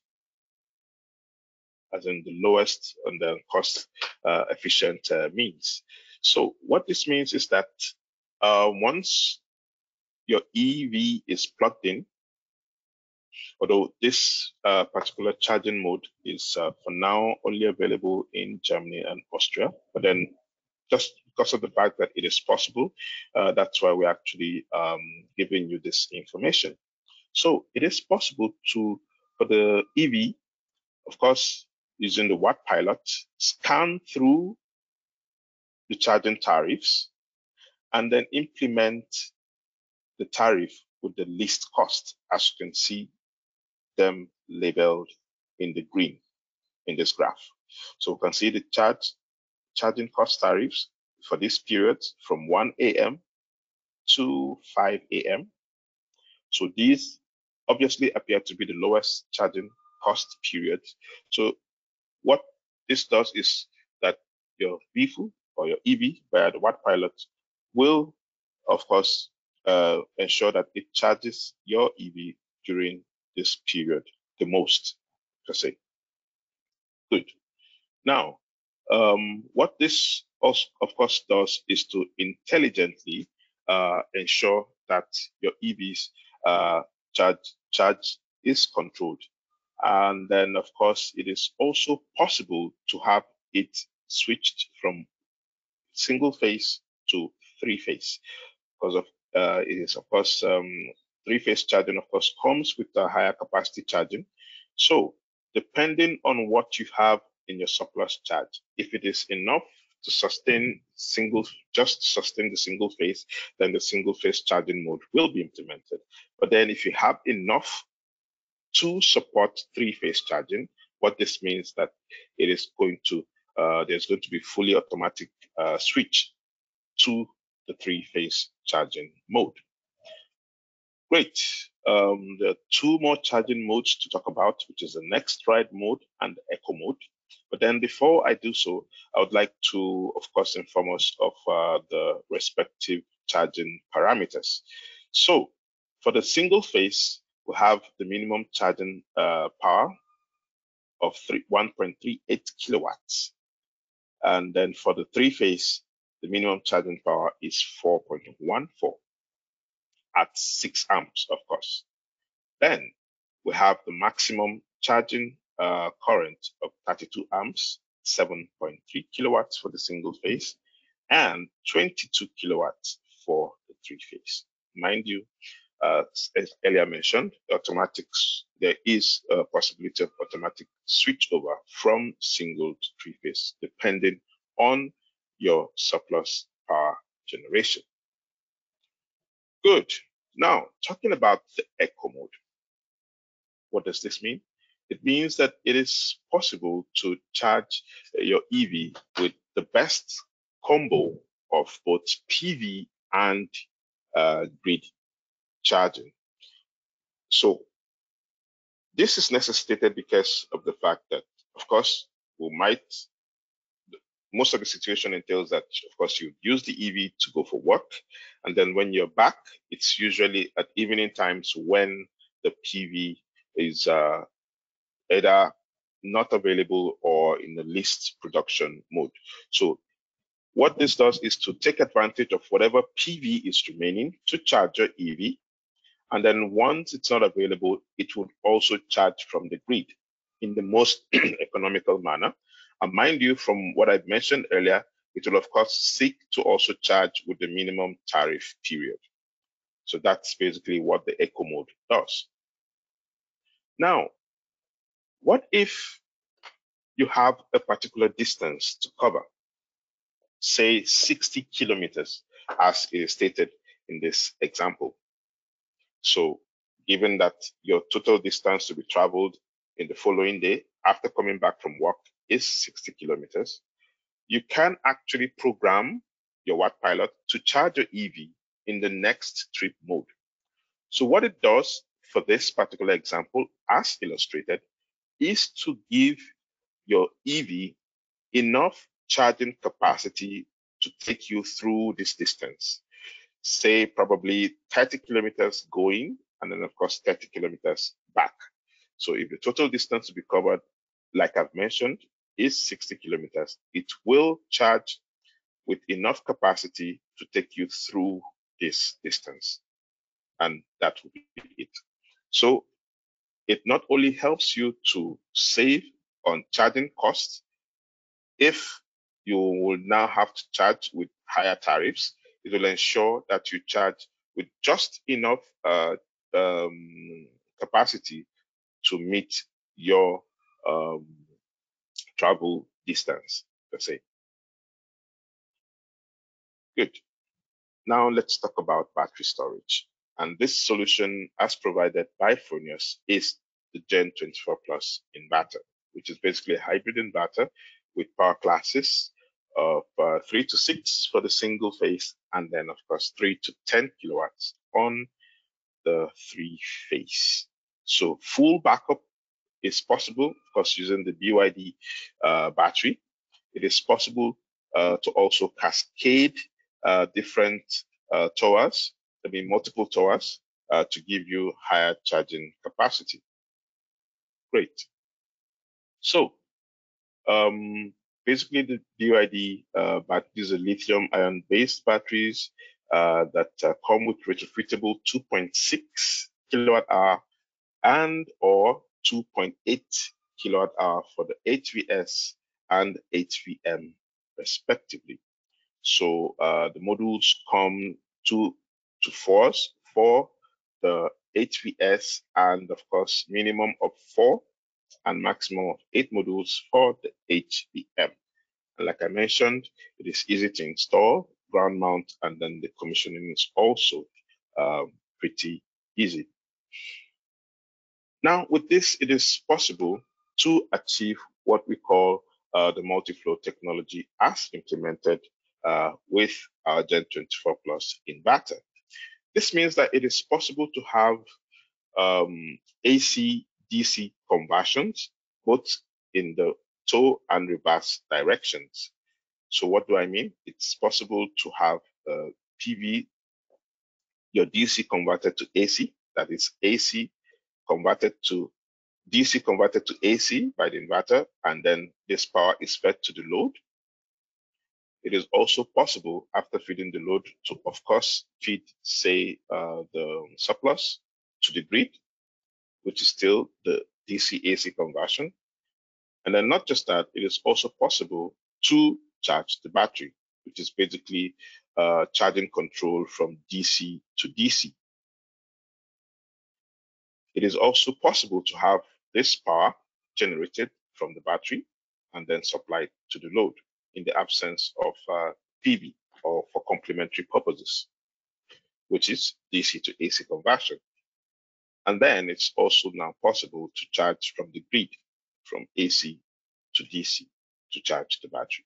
as in the lowest and the cost efficient means. So what this means is that once your EV is plugged in, although this particular charging mode is for now only available in Germany and Austria, but then just because of the fact that it is possible, that's why we're actually giving you this information. So it is possible to, for the EV, of course, using the Ohmpilot, scan through the charging tariffs and then implement the tariff with the least cost, as you can see them labeled in the green in this graph. So we can see the charging cost tariffs for this period from 1 a.m. to 5 a.m. So these obviously appear to be the lowest charging cost period. So what this does is that your vehicle or your EV via the Ohmpilot will, of course, ensure that it charges your EV during this period the most, per se. Good. Now, what this also, of course, does is to intelligently ensure that your EV's charge is controlled. And then, of course, it is also possible to have it switched from single phase to three phase, because of it is, of course, three phase charging, of course, comes with a higher capacity charging. So depending on what you have in your surplus charge, if it is enough to sustain just sustain the single phase, then the single phase charging mode will be implemented. But then if you have enough to support three phase charging, what this means that it is going to there's going to be fully automatic switch to the three phase charging mode. Great. There are two more charging modes to talk about, which is the next ride mode and the eco mode. But then before I do so, I would like to, of course, inform us of the respective charging parameters. So for the single phase, we have the minimum charging power of 1.38 kilowatts. And then for the three phase, the minimum charging power is 4.14 at 6 amps, of course. Then we have the maximum charging current of 32 amps, 7.3 kilowatts for the single phase, and 22 kilowatts for the three phase. Mind you, as earlier mentioned, there is a possibility of automatic switch over from single to three phase, depending on your surplus power generation. Good. Now, talking about the eco mode. What does this mean? It means that it is possible to charge your EV with the best combo of both PV and grid charging. So this is necessitated because of the fact that, of course, most of the situation entails that, of course, you use the EV to go for work. And then when you're back, it's usually at evening times when the PV is either not available or in the least production mode. So what this does is to take advantage of whatever PV is remaining to charge your EV. And then once it's not available, it would also charge from the grid in the most economical manner. And mind you, from what I've mentioned earlier, it will of course seek to also charge with the minimum tariff period. So that's basically what the eco mode does. Now, what if you have a particular distance to cover, say 60 kilometers, as is stated in this example? So given that your total distance to be traveled in the following day after coming back from work is 60 kilometers, you can actually program your Ohmpilot to charge your EV in the next trip mode. So what it does for this particular example, as illustrated, is to give your EV enough charging capacity to take you through this distance. Say probably 30 kilometers going, and then of course 30 kilometers back. So if the total distance to be covered, like I've mentioned, is 60 kilometers, it will charge with enough capacity to take you through this distance. And that will be it. So it not only helps you to save on charging costs, if you will now have to charge with higher tariffs, it will ensure that you charge with just enough capacity to meet your travel distance, per se. Good. Now let's talk about battery storage. And this solution, as provided by Fronius, is the Gen 24 Plus inverter, which is basically a hybrid inverter with power classes of 3 to 6 for the single phase, and then of course 3 to 10 kilowatts on the 3-phase. So full backup is possible, of course, using the BYD battery. It is possible to also cascade different towers, multiple towers, to give you higher charging capacity. Great. So basically the BYD batteries are lithium-ion based batteries that come with retrofittable 2.6 kilowatt hour and or 2.8 kilowatt hour for the HVS and HVM respectively. So the modules come 2 to 4 for the HVS, and of course minimum of 4 and maximum of 8 modules for the HVM. And like I mentioned, it is easy to install, ground mount, and then the commissioning is also pretty easy. Now, with this, it is possible to achieve what we call the multi-flow technology as implemented with our Gen 24 Plus inverter. This means that it is possible to have AC-DC conversions, both in the tow and reverse directions. So what do I mean? It's possible to have PV, your DC converted to AC, that is AC converted to DC converted to AC by the inverter, and then this power is fed to the load. It is also possible after feeding the load to, of course, feed, say, the surplus to the grid, which is still the DC-AC conversion. And then not just that, it is also possible to charge the battery, which is basically charging control from DC to DC. It is also possible to have this power generated from the battery and then supplied to the load in the absence of PV or for complementary purposes, which is DC to AC conversion. And then it's also now possible to charge from the grid, from AC to DC, to charge the battery.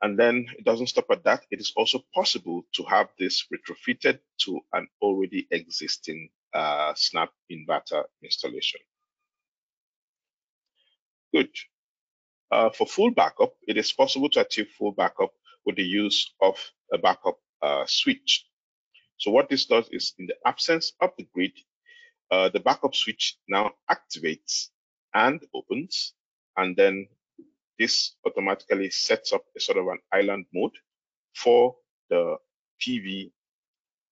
And then it doesn't stop at that. It is also possible to have this retrofitted to an already existing snap inverter installation. Good. For full backup, it is possible to achieve full backup with the use of a backup switch. So what this does is, in the absence of the grid, the backup switch now activates and opens, and then this automatically sets up a sort of an island mode for the PV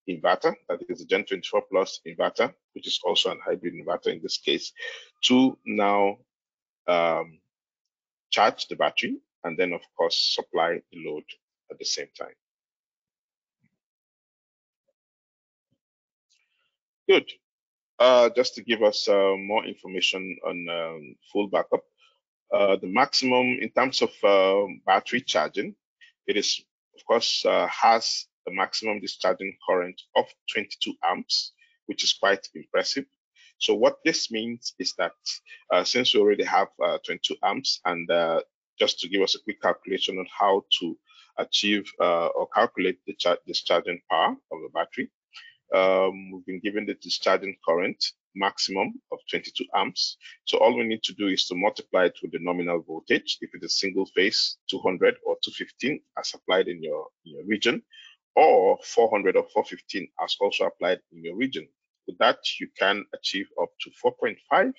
inverter, that is the Gen 24 Plus inverter, which is also a hybrid inverter in this case, to now charge the battery and then, of course, supply the load at the same time. Good. Just to give us more information on full backup, the maximum in terms of battery charging, it is, of course, has a maximum discharging current of 22 amps, which is quite impressive. So what this means is that since we already have 22 amps, and just to give us a quick calculation on how to achieve or calculate the discharging power of the battery, we've been given the discharging current maximum of 22 amps. So all we need to do is to multiply it with the nominal voltage, if it is single phase, 200 or 215 as applied in your region, or 400 or 415 as also applied in your region. With that, you can achieve up to 4.5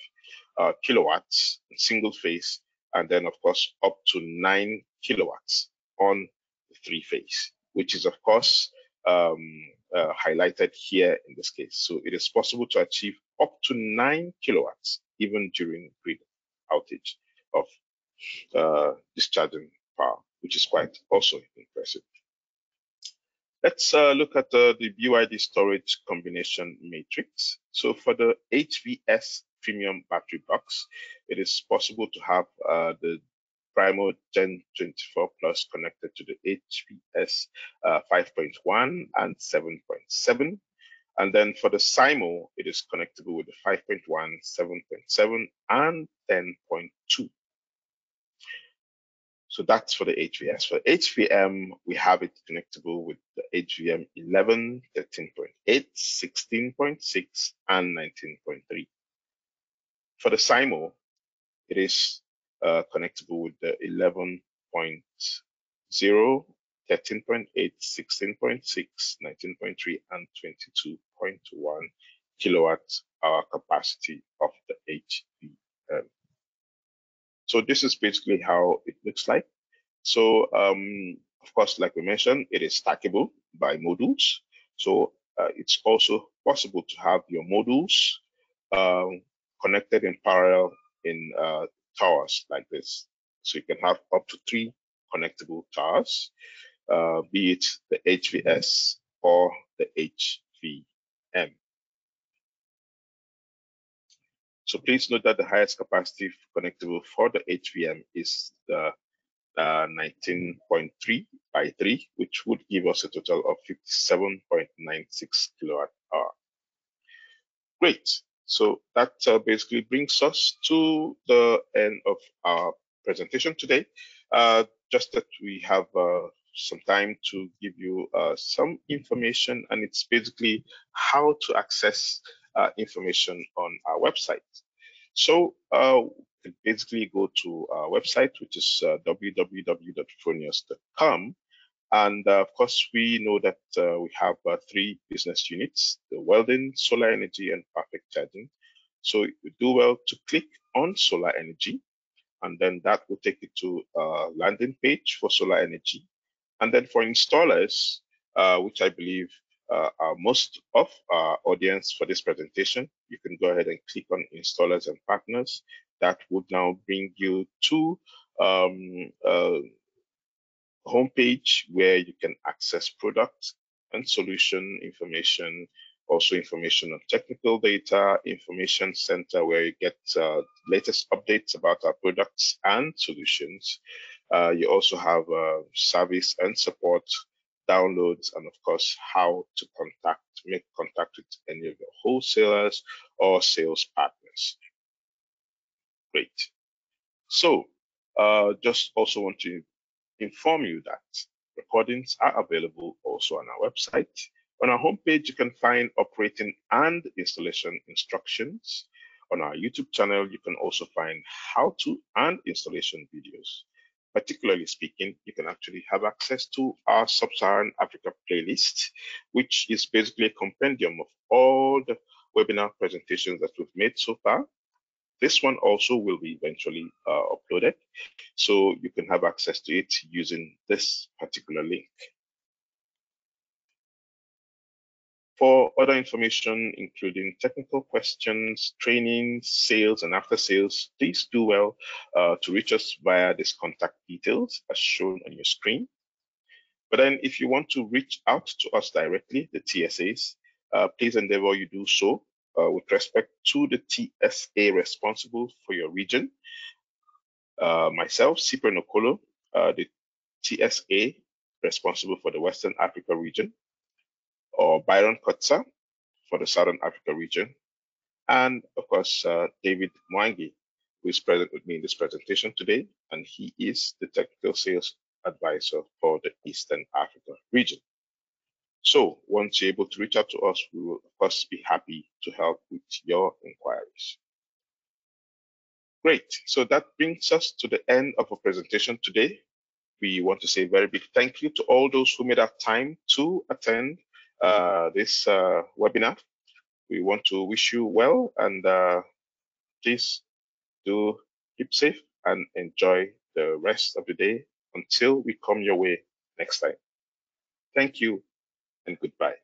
kilowatts in single phase, and then of course up to 9 kilowatts on the 3-phase, which is of course highlighted here in this case. So it is possible to achieve up to 9 kilowatts even during grid outage of discharging power, which is quite also impressive. Let's look at the BYD storage combination matrix. So for the HVS premium battery box, it is possible to have the Primo Gen 24 Plus connected to the HVS 5.1 and 7.7. And then for the SIMO, it is connectable with the 5.1, 7.7, and 10.2. So that's for the HVS. For HVM, we have it connectable with the HVM 11, 13.8, 16.6, and 19.3. For the SIMO, it is connectable with the 11.0, 13.8, 16.6, 19.3, and 22.1 kilowatt hour capacity of the HVM. So this is basically how it looks like. So of course, like we mentioned, it is stackable by modules. So it's also possible to have your modules connected in parallel in towers like this. So you can have up to 3 connectable towers, be it the HVS or the HVM. So please note that the highest capacity connectable for the HVM is the 19.3 by 3, which would give us a total of 57.96 kilowatt hour. Great. So that basically brings us to the end of our presentation today. Just that we have some time to give you some information, and it's basically how to access information on our website. So you can basically go to our website, which is www.fronius.com. And of course, we know that we have 3 business units: the welding, solar energy, and perfect charging. So you do well to click on solar energy, and then that will take you to a landing page for solar energy. And then for installers, which I believe are most of our audience for this presentation, you can go ahead and click on installers and partners. That would now bring you to homepage where you can access product and solution information, also information on technical data, information center where you get latest updates about our products and solutions. You also have service and support, downloads, and of course, how to make contact with any of your wholesalers or sales partners. Great. So just also want to inform you that recordings are available also on our website. On our homepage, you can find operating and installation instructions. On our YouTube channel, you can also find how-to and installation videos. Particularly speaking, you can actually have access to our Sub-Saharan Africa playlist, which is basically a compendium of all the webinar presentations that we've made so far. This one also will be eventually uploaded, so you can have access to it using this particular link. For other information, including technical questions, training, sales, and after sales, please do well to reach us via these contact details as shown on your screen. But then if you want to reach out to us directly, the TSAs, please endeavor you do so with respect to the TSA responsible for your region. Myself, Cyprian Okolo, the TSA responsible for the Western Africa region, or Byron Kotza for the Southern Africa region, and of course, David Mwangi, who is present with me in this presentation today, and he is the technical sales advisor for the Eastern Africa region. So once you're able to reach out to us, we will of course be happy to help with your inquiries. Great, so that brings us to the end of our presentation today. We want to say a very big thank you to all those who made up time to attend this webinar. We want to wish you well, and please do keep safe and enjoy the rest of the day until we come your way next time. Thank you and goodbye.